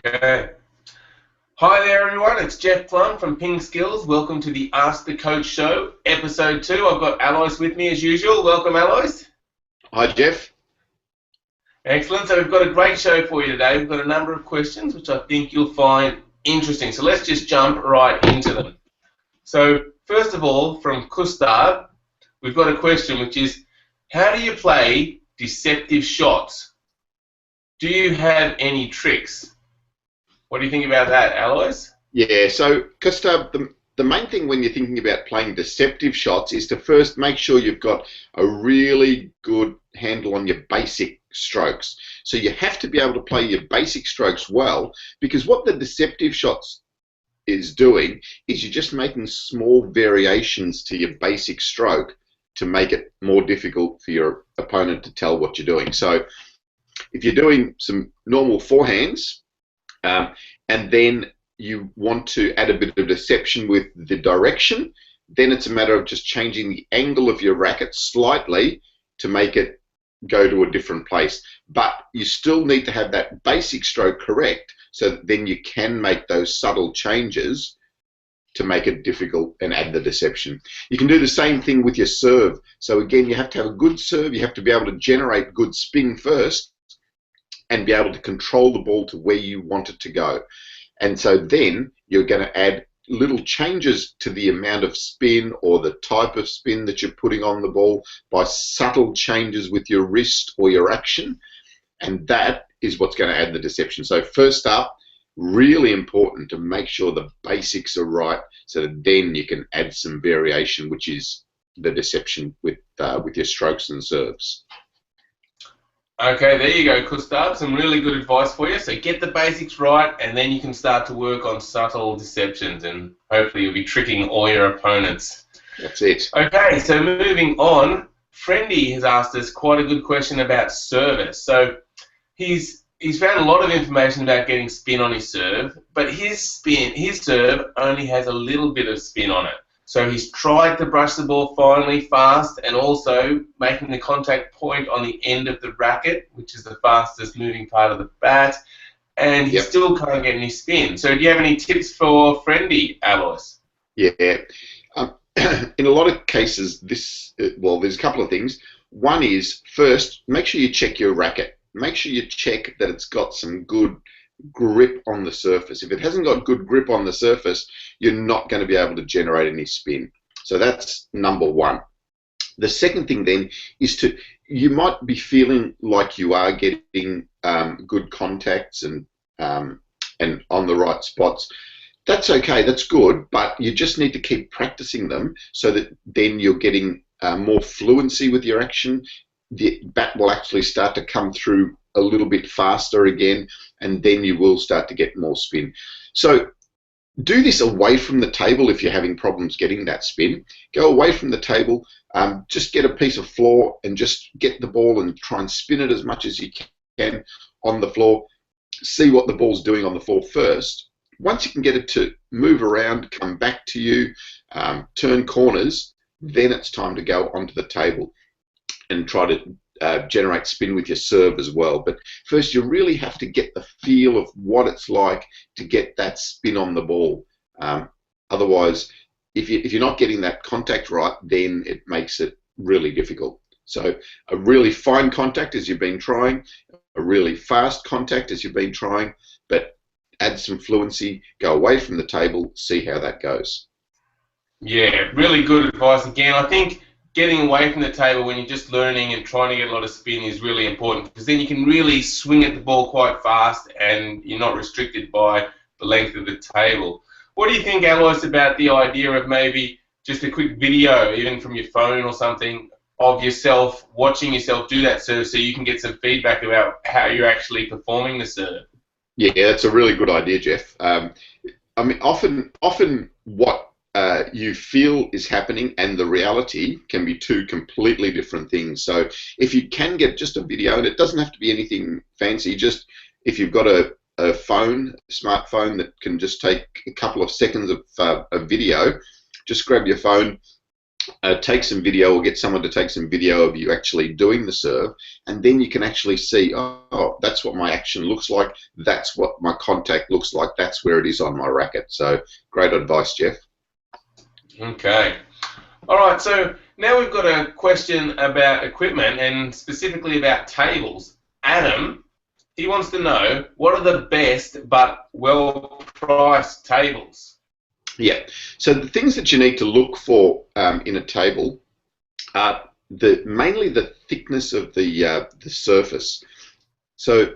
Okay. Hi there, everyone. It's Jeff Plum from PingSkillers. Welcome to the Ask the Coach Show, Episode 2. I've got Alois with me as usual. Welcome, Alois. Hi, Jeff. Excellent. So we've got a great show for you today. We've got a number of questions which I think you'll find interesting. So let's just jump right into them. So first of all, from Gustav, we've got a question which is, how do you play deceptive shots? Do you have any tricks? What do you think about that, Alois? Yeah, so Gustav, the main thing when you're thinking about playing deceptive shots is to first make sure you've got a really good handle on your basic strokes. So you have to be able to play your basic strokes well, because what the deceptive shots is doing is you're just making small variations to your basic stroke to make it more difficult for your opponent to tell what you're doing. So if you're doing some normal forehands, and then you want to add a bit of deception with the direction, then it's a matter of just changing the angle of your racket slightly to make it go to a different place. But you still need to have that basic stroke correct, so that then you can make those subtle changes to make it difficult and add the deception. You can do the same thing with your serve. So again, you have to have a good serve. You have to be able to generate good spin first and be able to control the ball to where you want it to go. And so then you're going to add little changes to the amount of spin or the type of spin that you're putting on the ball by subtle changes with your wrist or your action. And that is what's going to add the deception. So first up, really important to make sure the basics are right, so that then you can add some variation, which is the deception with your strokes and serves. Okay, there you go, Gustav. Some really good advice for you. So get the basics right, and then you can start to work on subtle deceptions, and hopefully you'll be tricking all your opponents. That's it. Okay, so moving on, Friendy has asked us quite a good question about service. So he's found a lot of information about getting spin on his serve, but his serve only has a little bit of spin on it. So he's tried to brush the ball finely, fast, and also making the contact point on the end of the racket, which is the fastest moving part of the bat, and he still can't get any spin. So do you have any tips for Friendy, Alois? Yeah. In a lot of cases, there's a couple of things. One is, first, make sure you check your racket. Make sure you check that it's got some good grip on the surface. If it hasn't got good grip on the surface, you're not going to be able to generate any spin. So that's number one. The second thing then is you might be feeling like you are getting good contacts and on the right spots. That's okay, that's good, but you just need to keep practicing them so that then you're getting more fluency with your action. The bat will actually start to come through a little bit faster again, and then you will start to get more spin. So do this away from the table if you're having problems getting that spin. Go away from the table, just get a piece of floor and just get the ball and try and spin it as much as you can on the floor. See what the ball's doing on the floor first. Once you can get it to move around, come back to you, turn corners, then it's time to go onto the table and try to generate spin with your serve as well. But first, you really have to get the feel of what it's like to get that spin on the ball. Otherwise, if you're not getting that contact right, then it makes it really difficult. So a really fine contact as you've been trying, a really fast contact as you've been trying, but add some fluency, go away from the table, see how that goes. Yeah, really good advice again. I think getting away from the table when you're just learning and trying to get a lot of spin is really important, because then you can really swing at the ball quite fast and you're not restricted by the length of the table. What do you think, Alois, about the idea of maybe just a quick video, even from your phone or something, of yourself watching yourself do that serve so you can get some feedback about how you're actually performing the serve? Yeah, that's a really good idea, Jeff. I mean, often what you feel is happening and the reality can be two completely different things. So if you can get just a video, and it doesn't have to be anything fancy, just if you've got a smartphone that can just take a couple of seconds of a video, just grab your phone, take some video or get someone to take some video of you actually doing the serve, and then you can actually see, oh, that's what my action looks like, that's what my contact looks like, that's where it is on my racket. So great advice, Jeff. Okay. All right, so now we've got a question about equipment and specifically about tables. Adam, he wants to know, what are the best but well-priced tables? Yeah, so the things that you need to look for in a table are mainly the thickness of the surface. So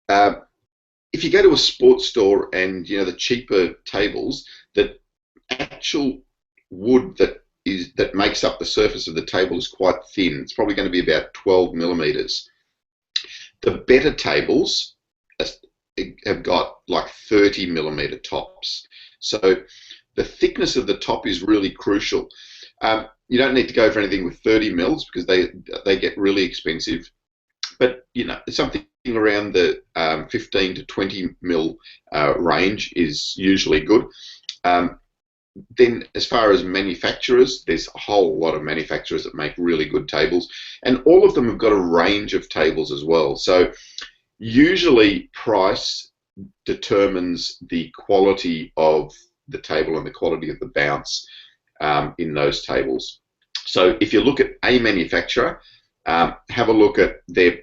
if you go to a sports store and the cheaper tables, the actual wood that makes up the surface of the table is quite thin. It's probably going to be about 12 millimeters. The better tables have got like 30 millimeter tops. So the thickness of the top is really crucial. You don't need to go for anything with 30 mils because they get really expensive. But something around the 15 to 20 mil range is usually good. Then as far as manufacturers, there's a whole lot of manufacturers that make really good tables, and all of them have got a range of tables as well. So usually price determines the quality of the table and the quality of the bounce in those tables. So if you look at a manufacturer, have a look at their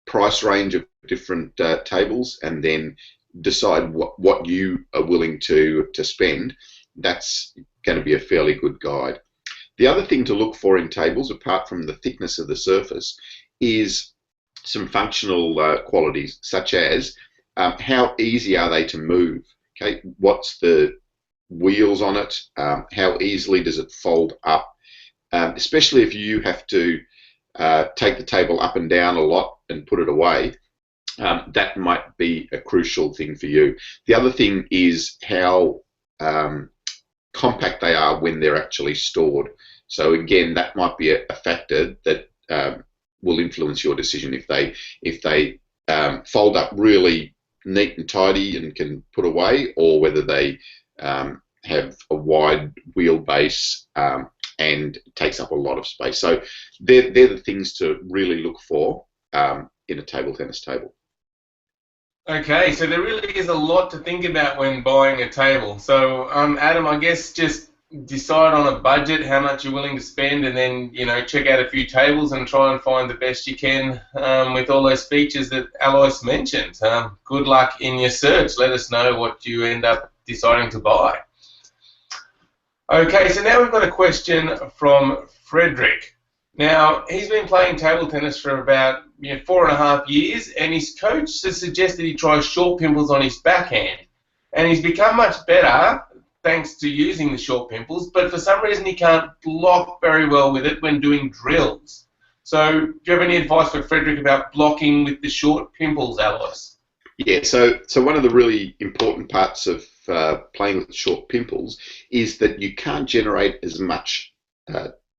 price range of different tables, and then decide what you are willing to spend. That's going to be a fairly good guide. The other thing to look for in tables, apart from the thickness of the surface, is some functional qualities, such as how easy are they to move? Okay, what's the wheels on it? How easily does it fold up? Especially if you have to take the table up and down a lot and put it away, that might be a crucial thing for you. The other thing is how compact they are when they're actually stored. So again, that might be a factor that will influence your decision. If they fold up really neat and tidy and can put away, or whether they have a wide wheelbase and takes up a lot of space. So they're the things to really look for in a table tennis table. Okay, so there really is a lot to think about when buying a table. So, Adam, I guess just decide on a budget, how much you're willing to spend, and then, check out a few tables and try and find the best you can with all those features that Alois mentioned. Good luck in your search. Let us know what you end up deciding to buy. Okay, so now we've got a question from Frederick. Now, he's been playing table tennis for about 4.5 years, and his coach has suggested he try short pimples on his backhand. And he's become much better thanks to using the short pimples, but for some reason he can't block very well with it when doing drills. So do you have any advice for Frederick about blocking with the short pimples, Alois? Yeah, so one of the really important parts of playing with short pimples is that you can't generate as much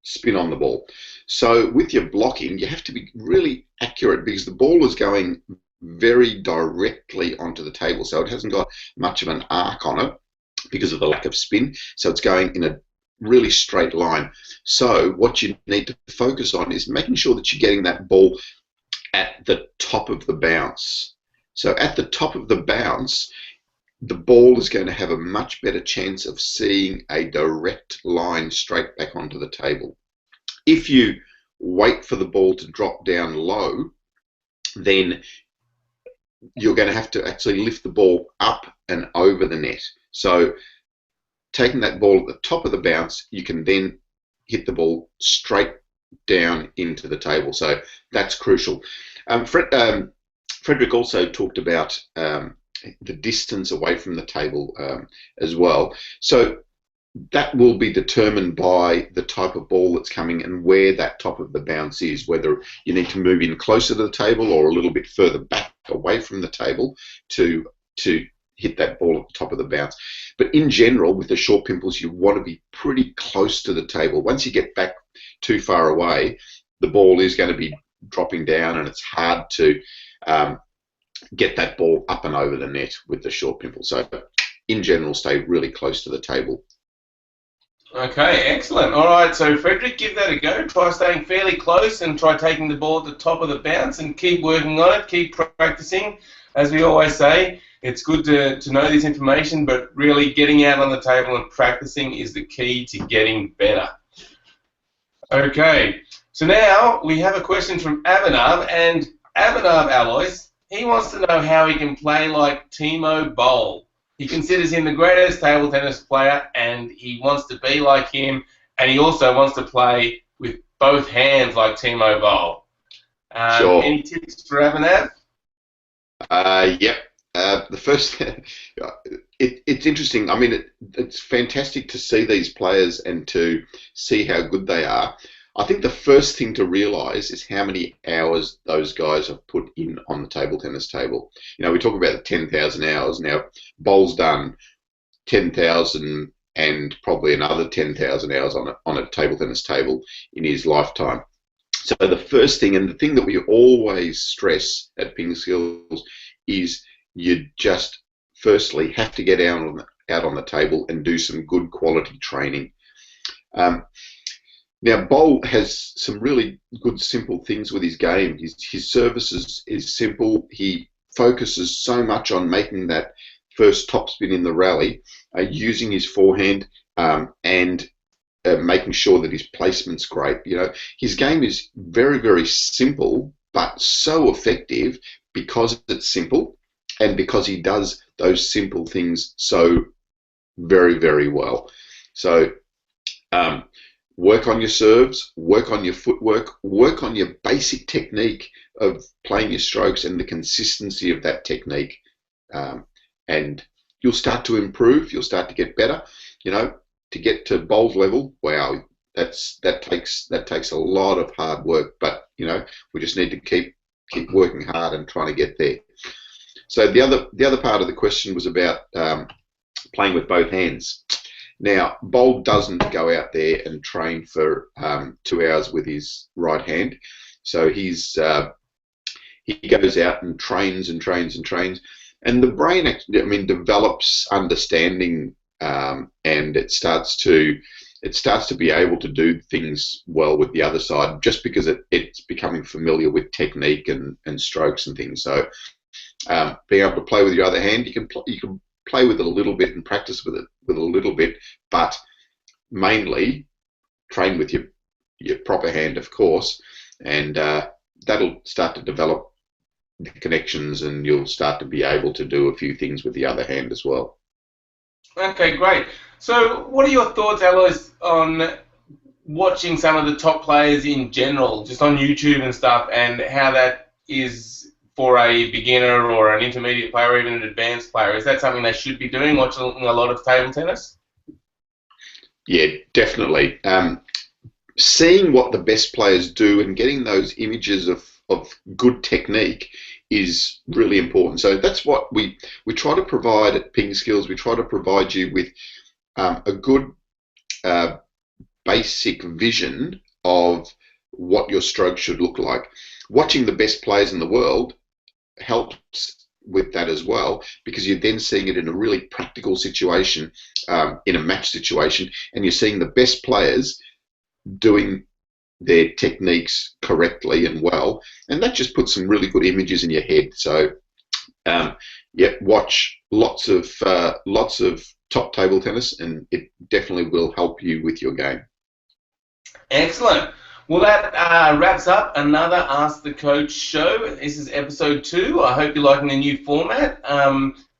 spin on the ball. So with your blocking, you have to be really accurate because the ball is going very directly onto the table, so it hasn't got much of an arc on it because of the lack of spin, so it's going in a really straight line. So what you need to focus on is making sure that you're getting that ball at the top of the bounce. So at the top of the bounce, the ball is going to have a much better chance of seeing a direct line straight back onto the table. If you wait for the ball to drop down low, then you're going to have to actually lift the ball up and over the net. So taking that ball at the top of the bounce, you can then hit the ball straight down into the table. So that's crucial. Frederick also talked about the distance away from the table as well. So that will be determined by the type of ball that's coming and where that top of the bounce is, whether you need to move in closer to the table or a little bit further back away from the table to hit that ball at the top of the bounce. But in general, with the short pimples, you want to be pretty close to the table. Once you get back too far away, the ball is going to be dropping down and it's hard to get that ball up and over the net with the short pimple. So in general, stay really close to the table. Okay, excellent. All right, so Frederick, give that a go. Try staying fairly close and try taking the ball at the top of the bounce and keep working on it, keep practicing. As we always say, it's good to know this information, but really getting out on the table and practicing is the key to getting better. Okay, so now we have a question from Abhinav, and Abhinav Alois, he wants to know how he can play like Timo Boll. He considers him the greatest table tennis player, and he wants to be like him, and he also wants to play with both hands like Timo Boll. Sure. Any tips for Abhinav? Yep. The first, it's interesting. I mean, it's fantastic to see these players and to see how good they are. I think the first thing to realise is how many hours those guys have put in on the table tennis table. You know, we talk about the 10,000 hours. Now, Bowl's done 10,000 and probably another 10,000 hours on a table tennis table in his lifetime. So the first thing, and the thing that we always stress at PingSkillers, is you just firstly have to get out on the table and do some good quality training. Now, Bowl has some really good, simple things with his game. His service is simple. He focuses so much on making that first topspin in the rally, using his forehand, and making sure that his placement's great. You know, his game is very, very simple, but so effective because it's simple and because he does those simple things so very, very well. So work on your serves, work on your footwork, work on your basic technique of playing your strokes and the consistency of that technique. And you'll start to improve, you'll start to get better. You know, to get to Bowl's level, wow, that takes a lot of hard work. But you know, we just need to keep working hard and trying to get there. So the other part of the question was about playing with both hands. Now, Bowl doesn't go out there and train for 2 hours with his right hand. So he goes out and trains and trains and trains, and the brain, I mean, develops understanding, and it starts to be able to do things well with the other side, just because it's becoming familiar with technique and strokes and things. So being able to play with your other hand, you can play with it a little bit and practice with it a little bit, but mainly train with your proper hand, of course, and that'll start to develop the connections, and you'll start to be able to do a few things with the other hand as well. Okay, great. So what are your thoughts, Alois, on watching some of the top players in general, just on YouTube and stuff, and how that is for a beginner or an intermediate player or even an advanced player? Is that something they should be doing, watching a lot of table tennis? Yeah, definitely. Seeing what the best players do and getting those images of good technique is really important. So that's what we try to provide at PingSkillers. We try to provide you with a good basic vision of what your stroke should look like. Watching the best players in the world helps with that as well, because you're then seeing it in a really practical situation, in a match situation, and you're seeing the best players doing their techniques correctly and well, and that just puts some really good images in your head. So yeah, watch lots of top table tennis, and it definitely will help you with your game. Excellent. Well, that wraps up another Ask the Coach show. This is episode 2. I hope you're liking the new format.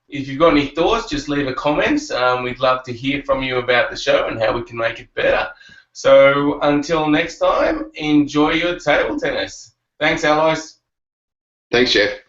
If you've got any thoughts, just leave a comment. We'd love to hear from you about the show and how we can make it better. So until next time, enjoy your table tennis. Thanks, Alois. Thanks, Jeff.